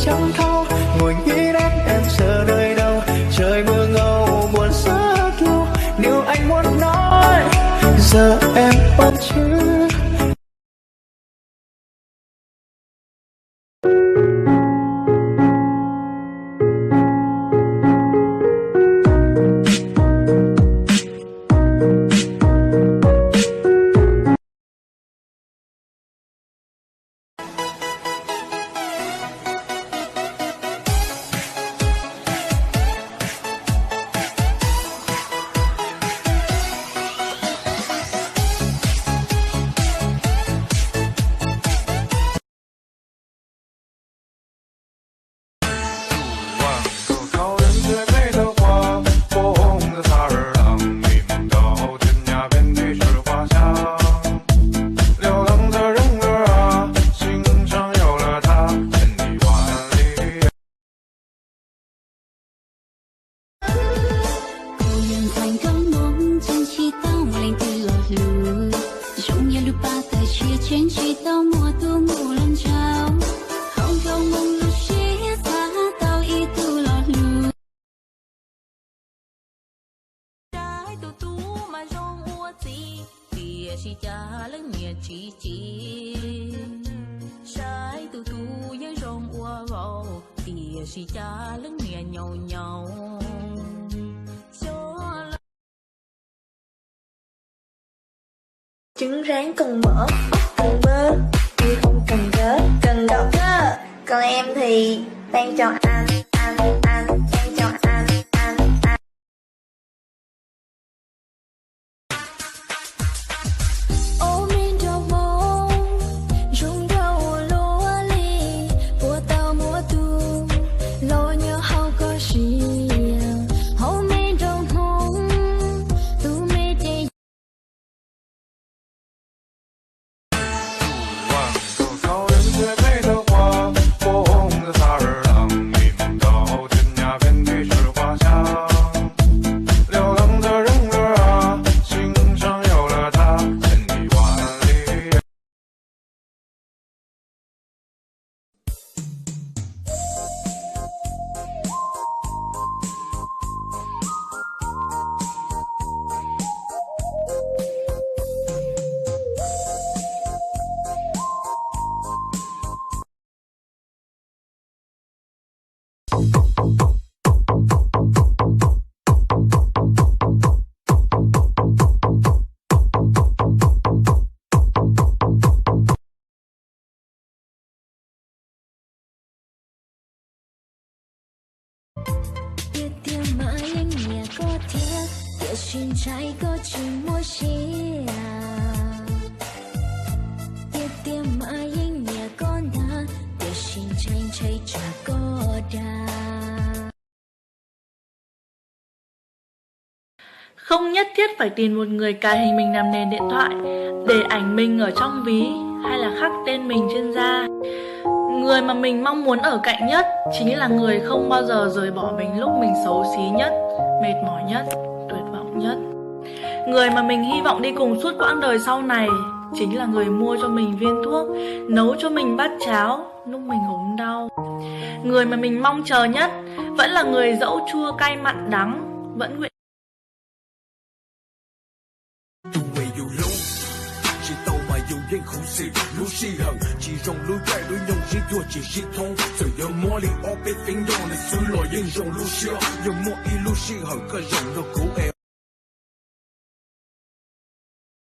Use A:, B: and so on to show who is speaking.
A: chẳng thấu. Ngồi nghĩ đến em giờ nơi đâu, trời mưa ngâu buồn rất lâu. Điều anh muốn nói giờ em ôm chứ.
B: Chỉ cha lớn nhẹ chỉ sai tu tu với rong ua vào tìa chỉ cha lớn nhẹ nhau nhau
C: trứng rán cần mỡ cần bơ nhưng không cần gớ cần đậu cơ. Còn em thì đang chọn anh đang chọn anh.
D: Xin trái có chừng mua xia tiêm mãi anh nhà con đã để xin tranh chạy trả có đà.
E: Không nhất thiết phải tìm một người cài hình mình làm nền điện thoại, để ảnh mình ở trong ví hay là khắc tên mình trên da. Người mà mình mong muốn ở cạnh nhất chính là người không bao giờ rời bỏ mình lúc mình xấu xí nhất, mệt mỏi nhất, tuyệt vọng nhất. Người mà mình hy vọng đi cùng suốt quãng đời sau này chính là người mua cho mình viên thuốc, nấu cho mình bát cháo lúc mình ốm đau. Người mà mình mong chờ nhất vẫn là người dẫu chua cay mặn đắng vẫn nguyện.